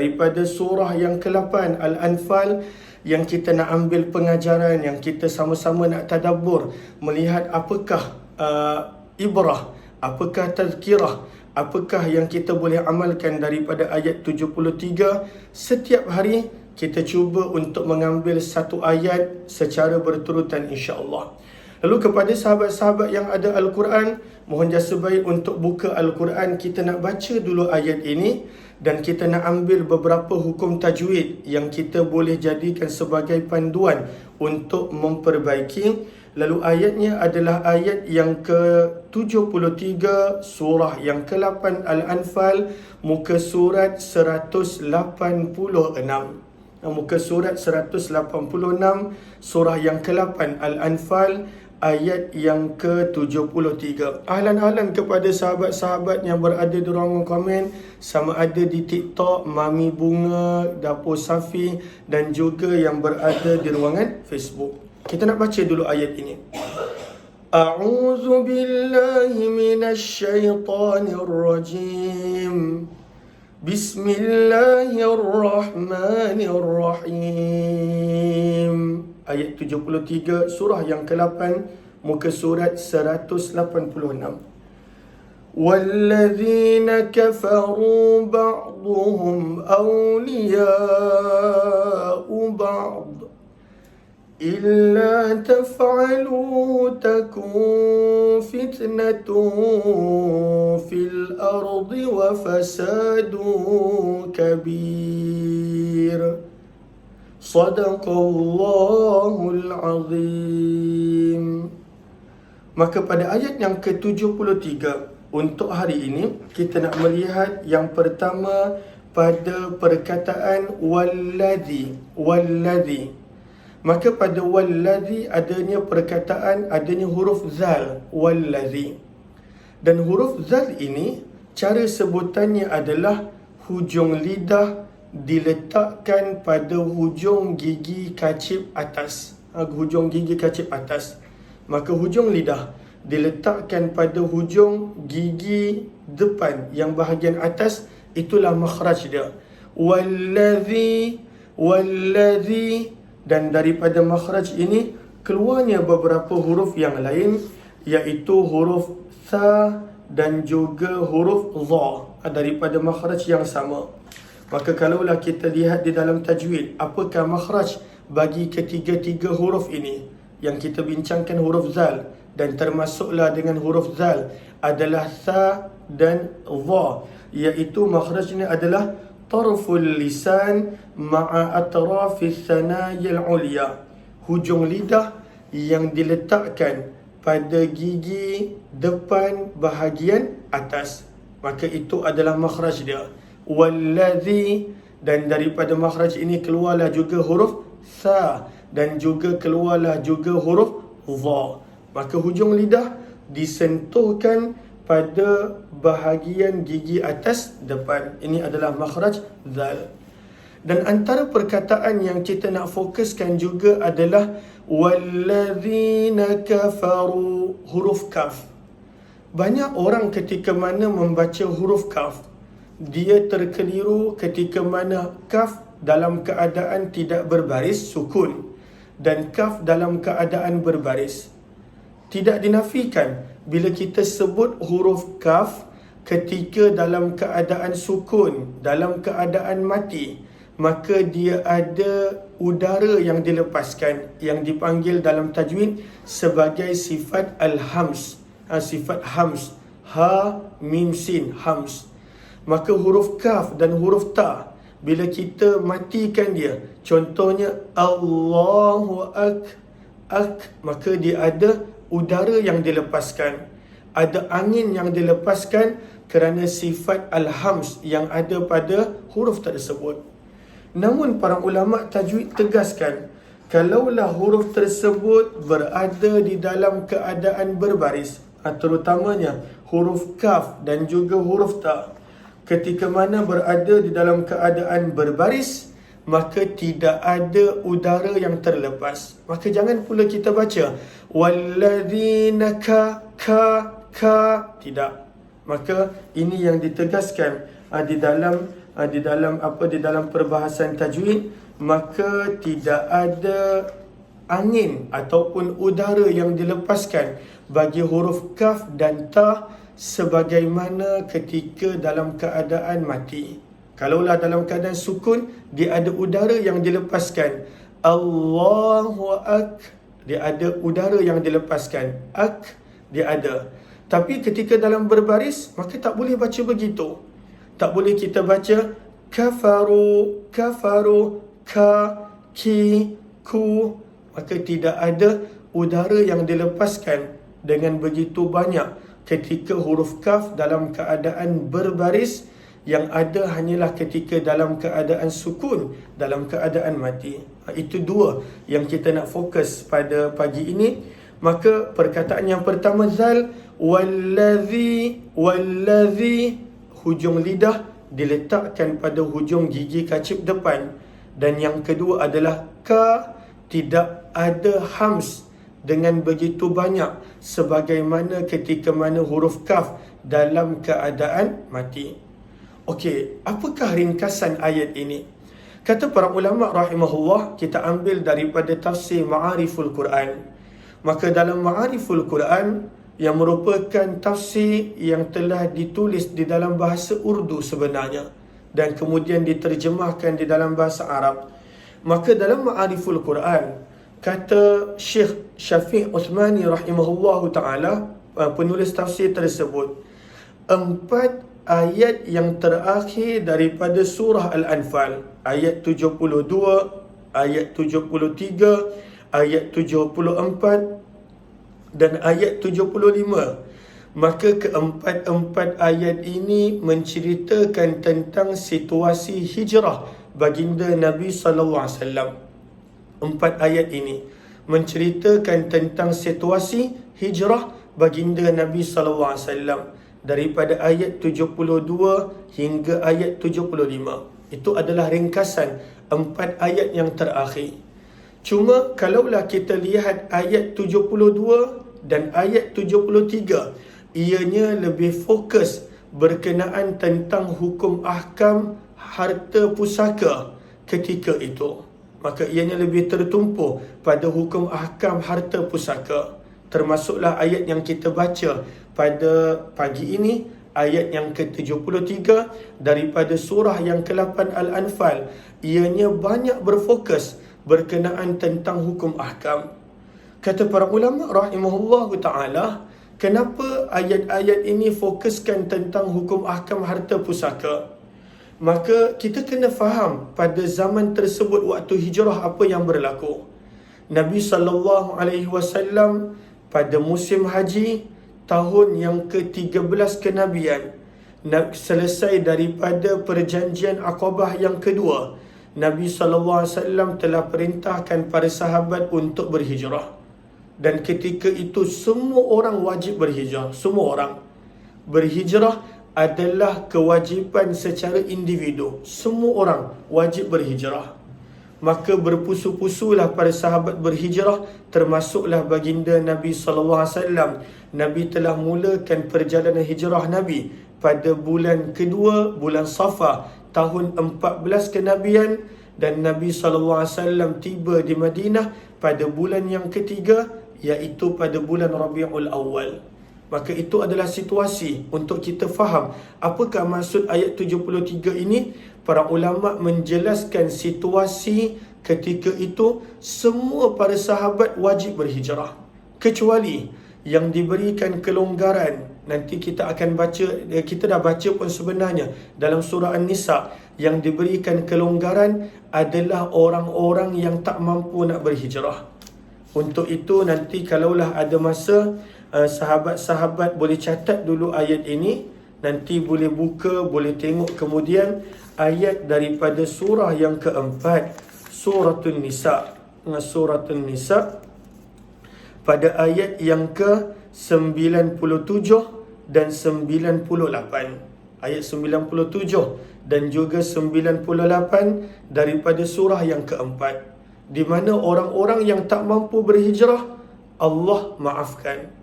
Daripada surah yang ke-8 Al-Anfal, yang kita nak ambil pengajaran, yang kita sama-sama nak tadabbur, melihat apakah ibrah, apakah tazkirah, apakah yang kita boleh amalkan daripada ayat 73. Setiap hari kita cuba untuk mengambil satu ayat secara berturutan, insya-Allah. Lalu kepada sahabat-sahabat yang ada Al-Quran, mohon jasa baik untuk buka Al-Quran. Kita nak baca dulu ayat ini dan kita nak ambil beberapa hukum tajwid yang kita boleh jadikan sebagai panduan untuk memperbaiki. Lalu ayatnya adalah ayat yang ke-73 surah yang ke-8 Al-Anfal, muka surat 186. Muka surat 186, surah yang ke-8 Al-Anfal, ayat yang ke-73. Ahlan-ahlan kepada sahabat-sahabat yang berada di ruangan komen, sama ada di TikTok, Mami Bunga, Dapur Safi, dan juga yang berada di ruangan Facebook. Kita nak baca dulu ayat ini. A'udzu billahi minasy syaithanir rajim. Bismillahirrahmanirrahim. Ayat 73 surah yang ke-8, muka surat 186. Walladzina kafaru ba'duhum awliya'u ba'd illa taf'aluhu takun fitnatun fil ardi wa fasadun kabir. Sadaqallahul azim. Maka pada ayat yang ke-73 untuk hari ini, kita nak melihat yang pertama pada perkataan walladhi. Maka pada walladhi adanya perkataan, adanya huruf zal, walladhi. Dan huruf zal ini, cara sebutannya adalah hujung lidah diletakkan pada hujung gigi kacip atas. Hujung gigi kacip atas. Maka hujung lidah diletakkan pada hujung gigi depan yang bahagian atas, itulah makhraj dia. Walladhi. Dan daripada makhraj ini keluarnya beberapa huruf yang lain, iaitu huruf tha dan juga huruf dha, daripada makhraj yang sama. Maka kalaulah kita lihat di dalam tajwid, apakah makhraj bagi ketiga-tiga huruf ini? Yang kita bincangkan huruf zal, dan termasuklah dengan huruf zal adalah tha dan dha, iaitu makhrajnya adalah tarful lisan ma'a atrafis sanayil ulya. Hujung lidah yang diletakkan pada gigi depan bahagian atas. Maka itu adalah makhraj dia. Walladhi. Dan daripada makhraj ini keluarlah juga huruf tha dan juga keluarlah juga huruf dha. Maka hujung lidah disentuhkan pada bahagian gigi atas depan. Ini adalah makhraj zal. Dan antara perkataan yang kita nak fokuskan juga adalah walladzina kafaru, huruf kaf. Banyak orang ketika mana membaca huruf kaf, dia terkeliru ketika mana kaf dalam keadaan tidak berbaris, sukun, dan kaf dalam keadaan berbaris. Tidak dinafikan bila kita sebut huruf kaf ketika dalam keadaan sukun, dalam keadaan mati, maka dia ada udara yang dilepaskan, yang dipanggil dalam tajwid sebagai sifat al-hams. Sifat hams, ha mim sin, hams. Maka huruf kaf dan huruf ta, bila kita matikan dia, contohnya Allahu ak, maka dia ada udara yang dilepaskan, ada angin yang dilepaskan kerana sifat al-hams yang ada pada huruf tersebut. Namun para ulama tajwid tegaskan, kalaulah huruf tersebut berada di dalam keadaan berbaris, terutamanya huruf kaf dan juga huruf ta, ketika mana berada di dalam keadaan berbaris, maka tidak ada udara yang terlepas. Maka jangan pula kita baca walladzina ka, tidak. Maka ini yang ditegaskan di dalam di dalam perbahasan tajwid, maka tidak ada angin ataupun udara yang dilepaskan bagi huruf kaf dan ta sebagaimana ketika dalam keadaan mati. Kalaulah dalam keadaan sukun, dia ada udara yang dilepaskan. Allahu dia ada udara yang dilepaskan. Dia ada. Tapi ketika dalam berbaris, maka tak boleh baca begitu. Tak boleh kita baca kafaru, ki, ku. Maka tidak ada udara yang dilepaskan dengan begitu banyak ketika huruf kaf dalam keadaan berbaris, yang ada hanyalah ketika dalam keadaan sukun, dalam keadaan mati. Itu dua yang kita nak fokus pada pagi ini. Maka perkataan yang pertama zal, wallazi, hujung lidah diletakkan pada hujung gigi kacip depan. Dan yang kedua adalah ka, tidak ada hams dengan begitu banyak sebagaimana ketika mana huruf kaf dalam keadaan mati. Okey, apakah ringkasan ayat ini? Kata para ulama rahimahullah, kita ambil daripada tafsir Ma'ariful Quran. Maka dalam Ma'ariful Quran, yang merupakan tafsir yang telah ditulis di dalam bahasa Urdu sebenarnya, dan kemudian diterjemahkan di dalam bahasa Arab. Maka dalam Ma'ariful Quran, kata Syekh Syafiq Uthmani rahimahullahu ta'ala, penulis tafsir tersebut, 4 ayat yang terakhir daripada surah Al-Anfal, ayat 72, ayat 73, ayat 74 dan ayat 75. Maka keempat-empat ayat ini menceritakan tentang situasi hijrah baginda Nabi sallallahu alaihi wasallam. 4 ayat ini menceritakan tentang situasi hijrah baginda Nabi sallallahu alaihi wasallam daripada ayat 72 hingga ayat 75. Itu adalah ringkasan 4 ayat yang terakhir. Cuma kalaulah kita lihat ayat 72 dan ayat 73, ianya lebih fokus berkenaan tentang hukum ahkam harta pusaka ketika itu. Maka ianya lebih tertumpu pada hukum ahkam harta pusaka. Termasuklah ayat yang kita baca pada pagi ini, ayat yang ke-73 daripada surah yang ke-8 Al-Anfal. Ianya banyak berfokus berkenaan tentang hukum ahkam. Kata para ulama rahimahullahu ta'ala, kenapa ayat-ayat ini fokuskan tentang hukum ahkam harta pusaka? Maka kita kena faham pada zaman tersebut, waktu hijrah, apa yang berlaku. Nabi SAW pada musim haji tahun yang ke-13 kenabian, selesai daripada perjanjian Aqabah yang kedua, Nabi SAW telah perintahkan para sahabat untuk berhijrah. Dan ketika itu semua orang wajib berhijrah. Semua orang berhijrah adalah kewajipan secara individu. Semua orang wajib berhijrah. Maka berpusu-pusulah para sahabat berhijrah, termasuklah baginda Nabi SAW. Nabi telah mulakan perjalanan hijrah Nabi pada bulan kedua, bulan Safar, tahun 14 kenabian, dan Nabi SAW tiba di Madinah pada bulan yang ketiga, iaitu pada bulan Rabiul Awal. Maka itu adalah situasi untuk kita faham apakah maksud ayat 73 ini. Para ulama menjelaskan situasi ketika itu semua para sahabat wajib berhijrah, kecuali yang diberikan kelonggaran. Nanti kita akan baca, kita dah baca pun sebenarnya dalam surah An-Nisa, yang diberikan kelonggaran adalah orang-orang yang tak mampu nak berhijrah. Untuk itu nanti kalaulah ada masa, sahabat-sahabat boleh catat dulu ayat ini, nanti boleh buka, boleh tengok kemudian ayat daripada surah yang keempat, Suratul Nisa. Suratul Nisa pada ayat yang ke-97 dan 98. Ayat 97 dan juga 98 daripada surah yang keempat, di mana orang-orang yang tak mampu berhijrah Allah maafkan.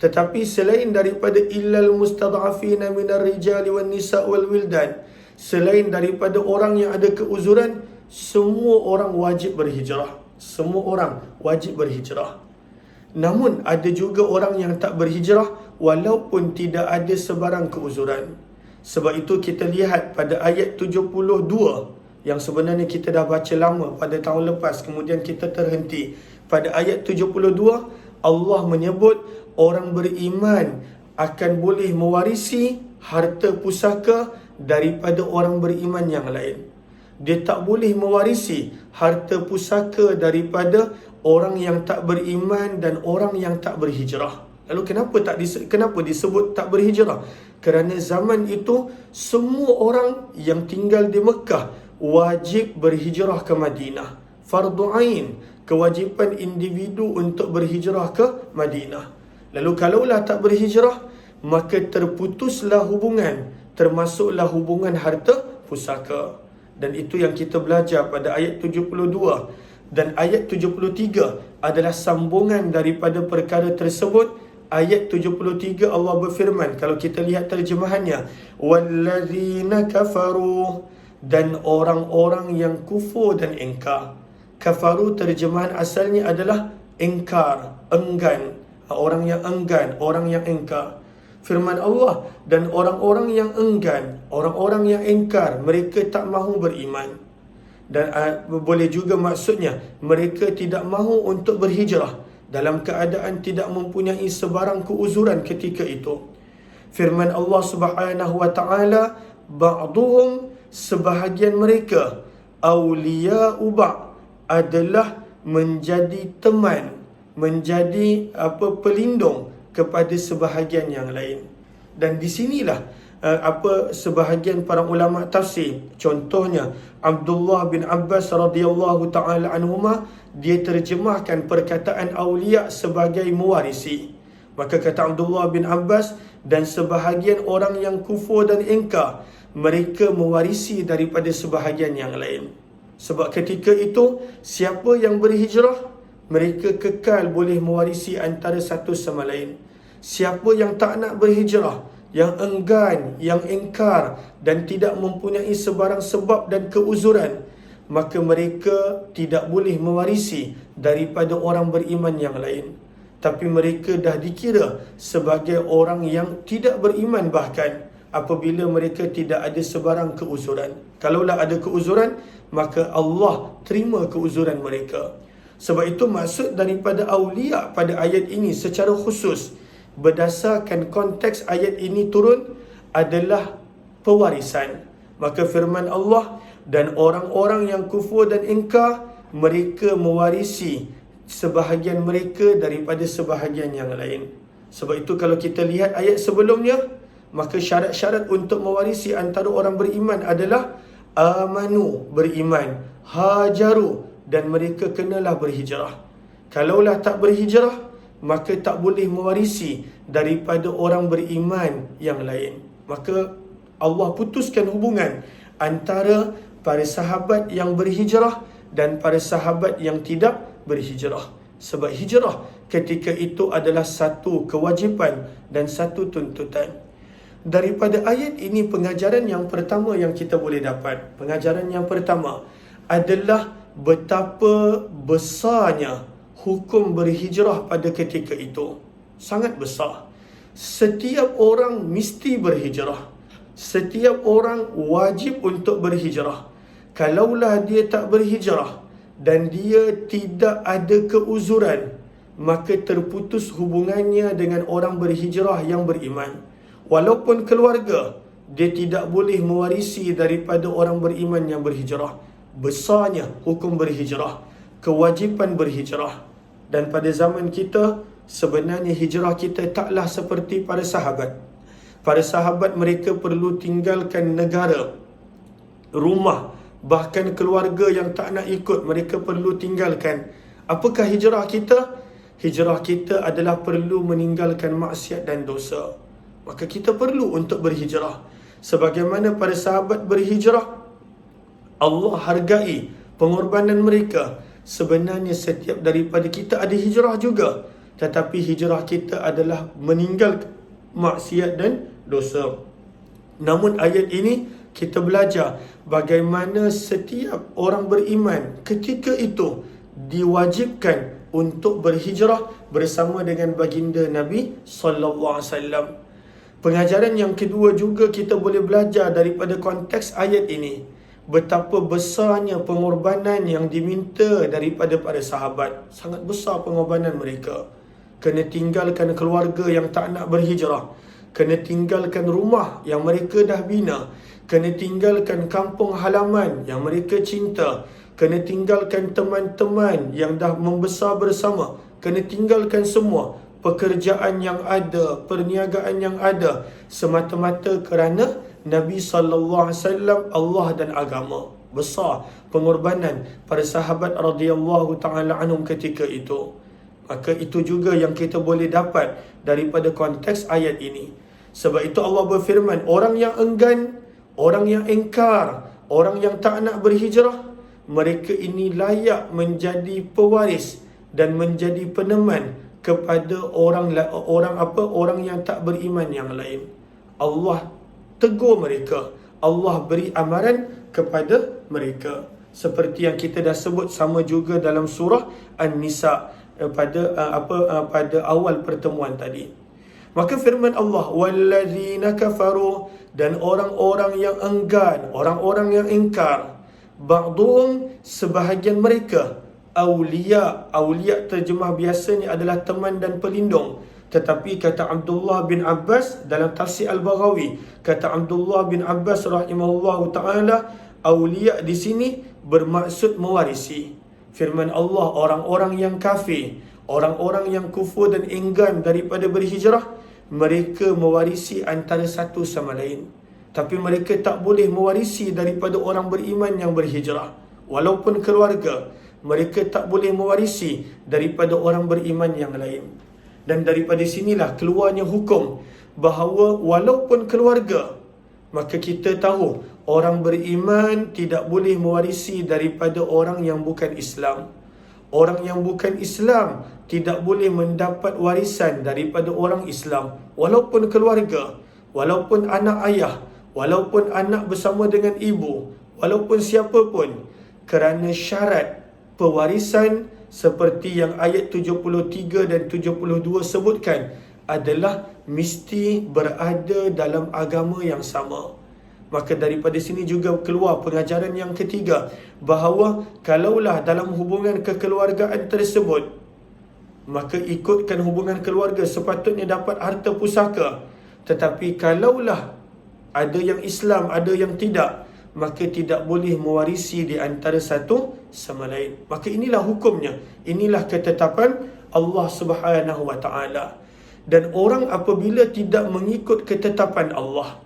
Tetapi selain daripada illal mustad'afina minar rijali wan nisa wal wildan, selain daripada orang yang ada keuzuran, semua orang wajib berhijrah. Semua orang wajib berhijrah. Namun ada juga orang yang tak berhijrah walaupun tidak ada sebarang keuzuran. Sebab itu kita lihat pada ayat 72 yang sebenarnya kita dah baca lama pada tahun lepas, kemudian kita terhenti. Pada ayat 72, Allah menyebut orang beriman akan boleh mewarisi harta pusaka daripada orang beriman yang lain. Dia tak boleh mewarisi harta pusaka daripada orang yang tak beriman dan orang yang tak berhijrah. Lalu kenapa disebut tak berhijrah? Kerana zaman itu semua orang yang tinggal di Mekah wajib berhijrah ke Madinah. Fardu ain, kewajipan individu untuk berhijrah ke Madinah. Lalu kalaulah tak berhijrah, maka terputuslah hubungan, termasuklah hubungan harta pusaka. Dan itu yang kita belajar pada ayat 72. Dan ayat 73 adalah sambungan daripada perkara tersebut. Ayat 73 Allah berfirman, kalau kita lihat terjemahannya, wallazina kafaru, dan orang-orang yang kufur dan ingkar. Kafaru terjemahan asalnya adalah ingkar, enggan. Orang yang enggan, orang yang ingkar. Firman Allah, dan orang-orang yang enggan, orang-orang yang ingkar, mereka tak mahu beriman. Dan boleh juga maksudnya, mereka tidak mahu untuk berhijrah dalam keadaan tidak mempunyai sebarang keuzuran ketika itu. Firman Allah Subhanahu wa taala, ba'duhum, sebahagian mereka, awliya'u ba', adalah menjadi teman, menjadi pelindung kepada sebahagian yang lain. Dan di sinilah sebahagian para ulama tafsir, contohnya Abdullah bin Abbas radhiyallahu taala anhuma, dia terjemahkan perkataan awliya sebagai mewarisi. Maka kata Abdullah bin Abbas, dan sebahagian orang yang kufur dan ingkar, mereka mewarisi daripada sebahagian yang lain. Sebab ketika itu, siapa yang berhijrah, mereka kekal boleh mewarisi antara satu sama lain. Siapa yang tak nak berhijrah, yang enggan, yang ingkar dan tidak mempunyai sebarang sebab dan keuzuran, maka mereka tidak boleh mewarisi daripada orang beriman yang lain. Tapi mereka dah dikira sebagai orang yang tidak beriman bahkan apabila mereka tidak ada sebarang keuzuran. Kalaulah ada keuzuran, maka Allah terima keuzuran mereka. Sebab itu maksud daripada awliya pada ayat ini secara khusus, berdasarkan konteks ayat ini turun, adalah pewarisan. Maka firman Allah, dan orang-orang yang kufur dan ingkar, mereka mewarisi sebahagian mereka daripada sebahagian yang lain. Sebab itu kalau kita lihat ayat sebelumnya, maka syarat-syarat untuk mewarisi antara orang beriman adalah amanu, beriman, hajaru, dan mereka kenalah berhijrah. Kalaulah tak berhijrah, maka tak boleh mewarisi daripada orang beriman yang lain. Maka Allah putuskan hubungan antara para sahabat yang berhijrah dan para sahabat yang tidak berhijrah. Sebab hijrah ketika itu adalah satu kewajipan dan satu tuntutan. Daripada ayat ini, pengajaran yang pertama yang kita boleh dapat, pengajaran yang pertama adalah betapa besarnya hukum berhijrah pada ketika itu. Sangat besar. Setiap orang mesti berhijrah. Setiap orang wajib untuk berhijrah. Kalaulah dia tak berhijrah dan dia tidak ada keuzuran, maka terputus hubungannya dengan orang berhijrah yang beriman. Walaupun keluarga, dia tidak boleh mewarisi daripada orang beriman yang berhijrah. Besarnya hukum berhijrah, kewajipan berhijrah. Dan pada zaman kita, sebenarnya hijrah kita taklah seperti para sahabat. Para sahabat mereka perlu tinggalkan negara, rumah, bahkan keluarga yang tak nak ikut, mereka perlu tinggalkan. Apakah hijrah kita? Hijrah kita adalah perlu meninggalkan maksiat dan dosa. Maka kita perlu untuk berhijrah. Sebagaimana para sahabat berhijrah, Allah hargai pengorbanan mereka. Sebenarnya setiap daripada kita ada hijrah juga, tetapi hijrah kita adalah meninggalkan maksiat dan dosa. Namun ayat ini kita belajar bagaimana setiap orang beriman ketika itu diwajibkan untuk berhijrah bersama dengan baginda Nabi sallallahu alaihi wasallam. Pengajaran yang kedua juga kita boleh belajar daripada konteks ayat ini, betapa besarnya pengorbanan yang diminta daripada para sahabat. Sangat besar pengorbanan mereka. Kena tinggalkan keluarga yang tak nak berhijrah, kena tinggalkan rumah yang mereka dah bina, kena tinggalkan kampung halaman yang mereka cinta, kena tinggalkan teman-teman yang dah membesar bersama, kena tinggalkan semua pekerjaan yang ada, perniagaan yang ada, semata-mata kerana Nabi SAW, Allah dan agama. Besar pengorbanan para sahabat radhiyallahu ta'ala anhum ketika itu. Maka itu juga yang kita boleh dapat daripada konteks ayat ini. Sebab itu Allah berfirman, orang yang enggan, orang yang ingkar, orang yang tak nak berhijrah, mereka ini layak menjadi pewaris dan menjadi peneman kepada orang yang tak beriman yang lain. Allah tegur mereka, Allah beri amaran kepada mereka, seperti yang kita dah sebut sama juga dalam surah An-Nisa pada awal pertemuan tadi. Maka firman Allah, wallazina kafaru, dan orang-orang yang enggan, orang-orang yang ingkar, ba'dhum, sebahagian mereka, awliya terjemah biasanya adalah teman dan pelindung. Tetapi kata Abdullah bin Abbas dalam tafsir Al-Baghawi, kata Abdullah bin Abbas rahimahullahu ta'ala, awliya di sini bermaksud mewarisi. Firman Allah, orang-orang yang kafir, orang-orang yang kufur dan enggan daripada berhijrah, mereka mewarisi antara satu sama lain. Tapi mereka tak boleh mewarisi daripada orang beriman yang berhijrah. Walaupun keluarga, mereka tak boleh mewarisi daripada orang beriman yang lain. Dan daripada sinilah keluarnya hukum bahawa walaupun keluarga, maka kita tahu orang beriman tidak boleh mewarisi daripada orang yang bukan Islam. Orang yang bukan Islam tidak boleh mendapat warisan daripada orang Islam. Walaupun keluarga, walaupun anak ayah, walaupun anak bersama dengan ibu, walaupun siapa pun, kerana syarat pewarisan seperti yang ayat 73 dan 72 sebutkan adalah mesti berada dalam agama yang sama. Maka daripada sini juga keluar pengajaran yang ketiga, bahawa kalaulah dalam hubungan kekeluargaan tersebut, maka ikutkan hubungan keluarga sepatutnya dapat harta pusaka. Tetapi kalaulah ada yang Islam, ada yang tidak, maka tidak boleh mewarisi di antara satu sama lain. Maka inilah hukumnya, inilah ketetapan Allah Subhanahu wa ta'ala. Dan orang apabila tidak mengikut ketetapan Allah,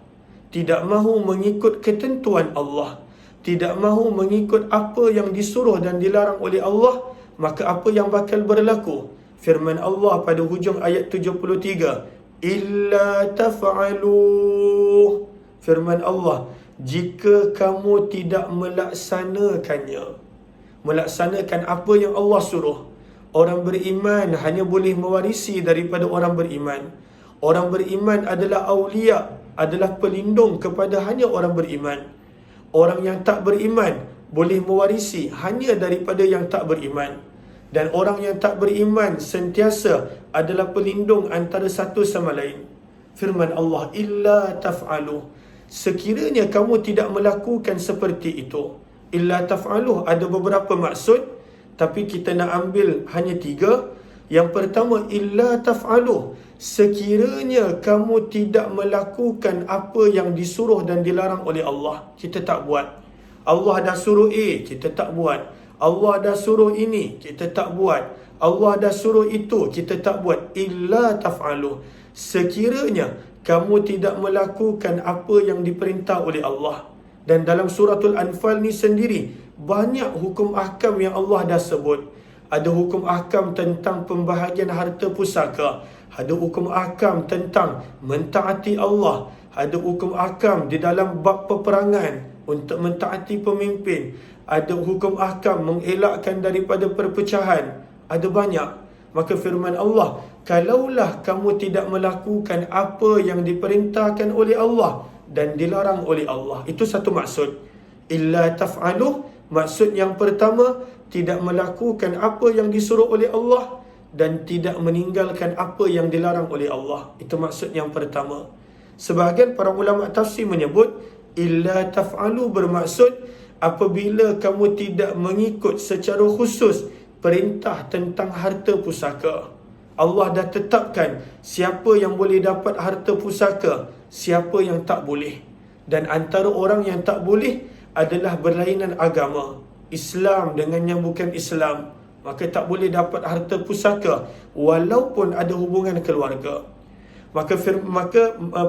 tidak mahu mengikut ketentuan Allah, tidak mahu mengikut apa yang disuruh dan dilarang oleh Allah, maka apa yang bakal berlaku? Firman Allah pada hujung ayat 73, illa taf'alu, firman Allah, jika kamu tidak melaksanakan apa yang Allah suruh. Orang beriman hanya boleh mewarisi daripada orang beriman. Orang beriman adalah awliya, adalah pelindung kepada hanya orang beriman. Orang yang tak beriman boleh mewarisi hanya daripada yang tak beriman. Dan orang yang tak beriman sentiasa adalah pelindung antara satu sama lain. Firman Allah, illa taf'alu, sekiranya kamu tidak melakukan seperti itu. Illa taf'alu ada beberapa maksud, tapi kita nak ambil hanya 3. Yang pertama, illa taf'alu, sekiranya kamu tidak melakukan apa yang disuruh dan dilarang oleh Allah, kita tak buat. Allah dah suruh A, kita tak buat. Allah dah suruh ini, kita tak buat. Allah dah suruh itu, kita tak buat. Illa taf'alu, sekiranya kamu tidak melakukan apa yang diperintah oleh Allah. Dan dalam suratul Anfal ni sendiri, banyak hukum ahkam yang Allah dah sebut. Ada hukum ahkam tentang pembahagian harta pusaka, ada hukum ahkam tentang mentaati Allah, ada hukum ahkam di dalam bab peperangan untuk mentaati pemimpin, ada hukum ahkam mengelakkan daripada perpecahan, ada banyak. Maka firman Allah, kalaulah kamu tidak melakukan apa yang diperintahkan oleh Allah, dan dilarang oleh Allah. Itu satu maksud. Illa taf'aluh, maksud yang pertama, tidak melakukan apa yang disuruh oleh Allah dan tidak meninggalkan apa yang dilarang oleh Allah. Itu maksud yang pertama. Sebahagian para ulama tafsir menyebut illa taf'alu bermaksud apabila kamu tidak mengikut secara khusus perintah tentang harta pusaka. Allah dah tetapkan siapa yang boleh dapat harta pusaka, siapa yang tak boleh. Dan antara orang yang tak boleh adalah berlainan agama, Islam dengan yang bukan Islam, maka tak boleh dapat harta pusaka walaupun ada hubungan keluarga. Maka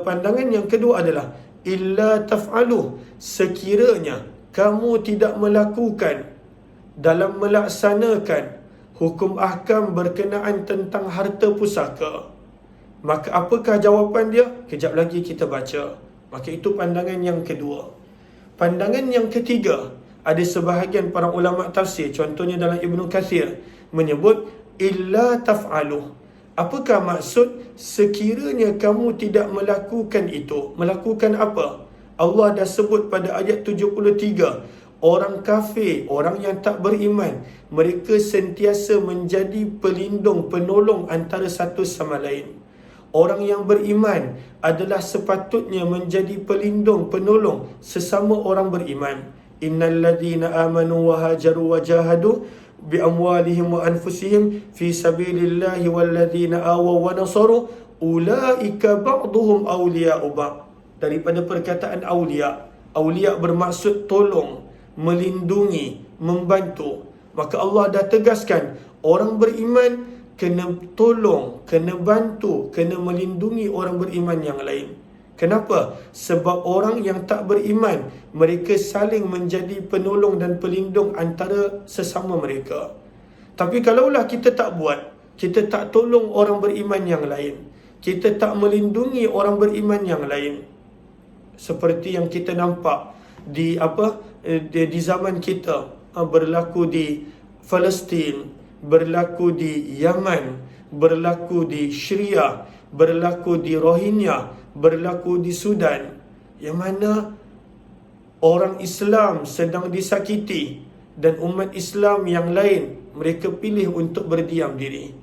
pandangan yang kedua adalah illa taf'aluh, sekiranya kamu tidak melakukan dalam melaksanakan hukum ahkam berkenaan tentang harta pusaka. Maka apakah jawapan dia? Kejap lagi kita baca. Maka itu pandangan yang kedua. Pandangan yang ketiga, ada sebahagian para ulama tafsir, contohnya dalam Ibnu Katsir, menyebut illa taf'aluh. Apakah maksud sekiranya kamu tidak melakukan itu? Melakukan apa? Allah dah sebut pada ayat 73, orang kafir, orang yang tak beriman, mereka sentiasa menjadi pelindung, penolong antara satu sama lain. Orang yang beriman adalah sepatutnya menjadi pelindung, penolong sesama orang beriman. Innal ladzina amanu wa hajaru wa jahadu bi amwalihim wa anfusihim fi sabilillahi wal ladzina awaw wa nasaru ulaika ba'dhum awliya'u ba'd. Daripada perkataan awliya, awliya bermaksud tolong, melindungi, membantu. Maka Allah dah tegaskan orang beriman kena tolong, kena bantu, kena melindungi orang beriman yang lain. Kenapa? Sebab orang yang tak beriman, mereka saling menjadi penolong dan pelindung antara sesama mereka. Tapi kalaulah kita tak buat, kita tak tolong orang beriman yang lain, kita tak melindungi orang beriman yang lain, seperti yang kita nampak di zaman kita, berlaku di Palestin, berlaku di Yaman, berlaku di Syria, berlaku di Rohingya, berlaku di Sudan, yang mana orang Islam sedang disakiti dan umat Islam yang lain mereka pilih untuk berdiam diri.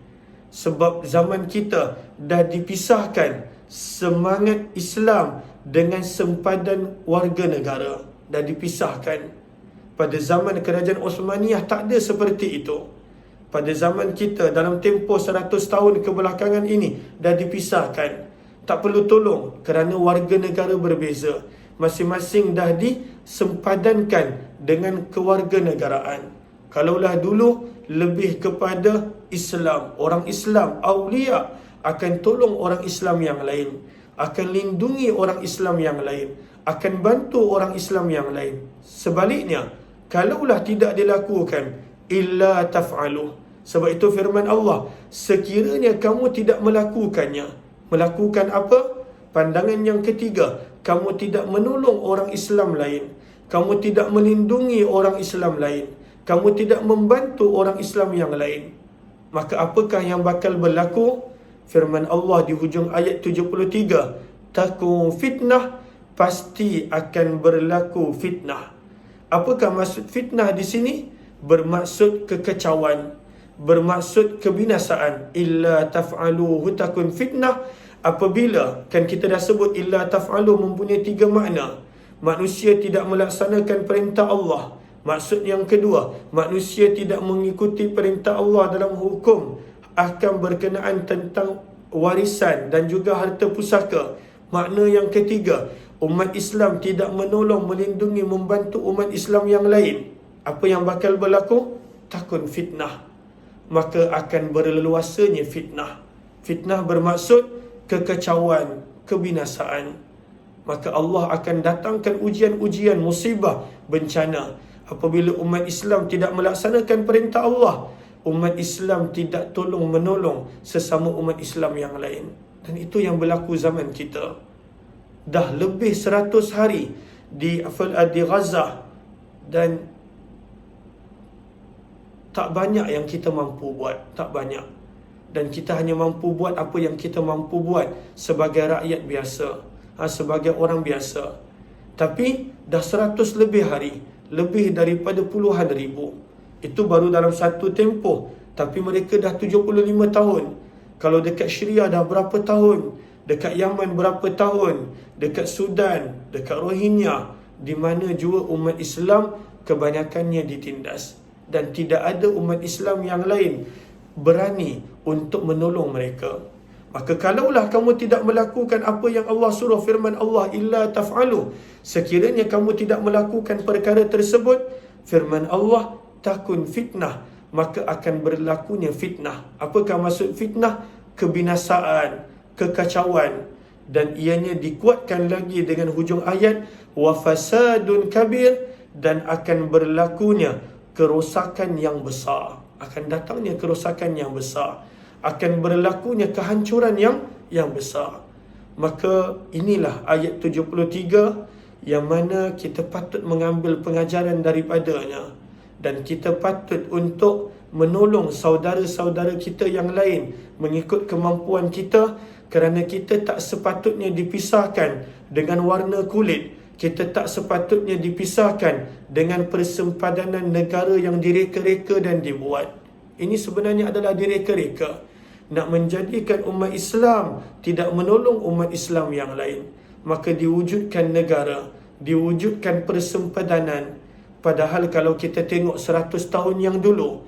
Sebab zaman kita dah dipisahkan semangat Islam dengan sempadan warga negara, dah dipisahkan. Pada zaman kerajaan Osmaniyah tak ada seperti itu. Pada zaman kita dalam tempoh 100 tahun kebelakangan ini dah dipisahkan. Tak perlu tolong kerana warga negara berbeza. Masing-masing dah disempadankan dengan kewarganegaraan. Kalaulah dulu lebih kepada Islam, orang Islam, awliya akan tolong orang Islam yang lain, akan lindungi orang Islam yang lain, akan bantu orang Islam yang lain. Sebaliknya, kalaulah tidak dilakukan, illa taf'aluh. Sebab itu firman Allah, sekiranya kamu tidak melakukannya. Melakukan apa? Pandangan yang ketiga, kamu tidak menolong orang Islam lain, kamu tidak melindungi orang Islam lain, kamu tidak membantu orang Islam yang lain. Maka apakah yang bakal berlaku? Firman Allah di hujung ayat 73, takun fitnah, pasti akan berlaku fitnah. Apakah maksud fitnah di sini? Bermaksud kekacauan, bermaksud kebinasaan. Illa taf'aluhu takun fitnah. Apabila, kan kita dah sebut illa taf'alu mempunyai 3 makna. Manusia tidak melaksanakan perintah Allah. Maksud yang kedua, manusia tidak mengikuti perintah Allah dalam hukum ahkam berkenaan tentang warisan dan juga harta pusaka. Makna yang ketiga, umat Islam tidak menolong, melindungi, membantu umat Islam yang lain. Apa yang bakal berlaku? Takun fitnah. Maka akan berleluasanya fitnah. Fitnah bermaksud kekacauan, kebinasaan. Maka Allah akan datangkan ujian-ujian, musibah, bencana. Apabila umat Islam tidak melaksanakan perintah Allah, umat Islam tidak tolong menolong sesama umat Islam yang lain. Dan itu yang berlaku zaman kita. Dah lebih 100 hari di Gaza, dan tak banyak yang kita mampu buat, tak banyak. Dan kita hanya mampu buat apa yang kita mampu buat sebagai rakyat biasa. sebagai orang biasa. Tapi dah 100 lebih hari, lebih daripada puluhan ribu. Itu baru dalam satu tempoh. Tapi mereka dah 75 tahun. Kalau dekat Syria dah berapa tahun, dekat Yaman berapa tahun, dekat Sudan, dekat Rohingya, di mana juga umat Islam kebanyakannya ditindas. Dan tidak ada umat Islam yang lain berani untuk menolong mereka. Maka kalaulah kamu tidak melakukan apa yang Allah suruh, firman Allah, illa taf'alu, sekiranya kamu tidak melakukan perkara tersebut, firman Allah, takun fitnah, maka akan berlakunya fitnah. Apakah maksud fitnah? Kebinasaan, kekacauan. Dan ianya dikuatkan lagi dengan hujung ayat, wa fasadun kabir, dan akan berlakunya kerosakan yang besar. Akan datangnya kerosakan yang besar, akan berlakunya kehancuran yang besar. Maka inilah ayat 73 yang mana kita patut mengambil pengajaran daripadanya, dan kita patut untuk menolong saudara-saudara kita yang lain mengikut kemampuan kita, kerana kita tak sepatutnya dipisahkan dengan warna kulit. Kita tak sepatutnya dipisahkan dengan persempadanan negara yang direka-reka dan dibuat. Ini sebenarnya adalah direka-reka. Nak menjadikan umat Islam tidak menolong umat Islam yang lain. Maka diwujudkan negara, diwujudkan persempadanan. Padahal kalau kita tengok 100 tahun yang dulu,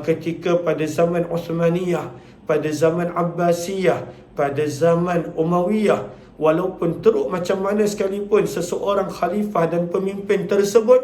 ketika pada zaman Uthmaniyah, pada zaman Abbasiyah, pada zaman Umayyah, walaupun teruk macam mana sekalipun seseorang khalifah dan pemimpin tersebut,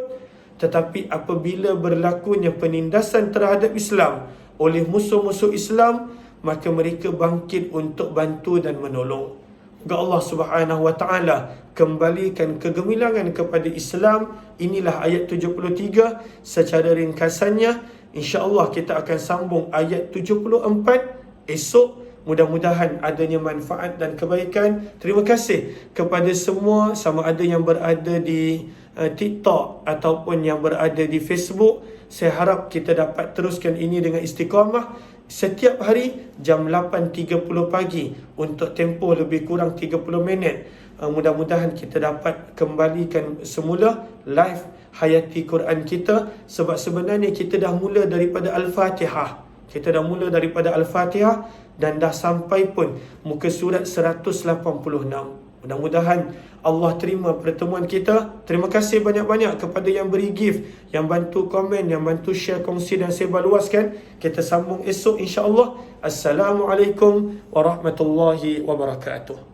tetapi apabila berlakunya penindasan terhadap Islam oleh musuh-musuh Islam, maka mereka bangkit untuk bantu dan menolong. Moga Allah Subhanahu wa taala kembalikan kegemilangan kepada Islam. Inilah ayat 73 secara ringkasannya. Insya-Allah kita akan sambung ayat 74 esok. Mudah-mudahan adanya manfaat dan kebaikan. Terima kasih kepada semua, sama ada yang berada di TikTok ataupun yang berada di Facebook. Saya harap kita dapat teruskan ini dengan istiqamah setiap hari jam 8.30 pagi untuk tempoh lebih kurang 30 minit. Mudah-mudahan kita dapat kembalikan semula live Hayati Quran kita, sebab sebenarnya kita dah mula daripada Al-Fatihah. Kita dah mula daripada Al-Fatihah dan dah sampai pun muka surat 186. Mudah-mudahan Allah terima pertemuan kita. Terima kasih banyak-banyak kepada yang beri gift, yang bantu komen, yang bantu share, kongsi dan sebar luaskan. Kita sambung esok insya-Allah. Assalamualaikum warahmatullahi wabarakatuh.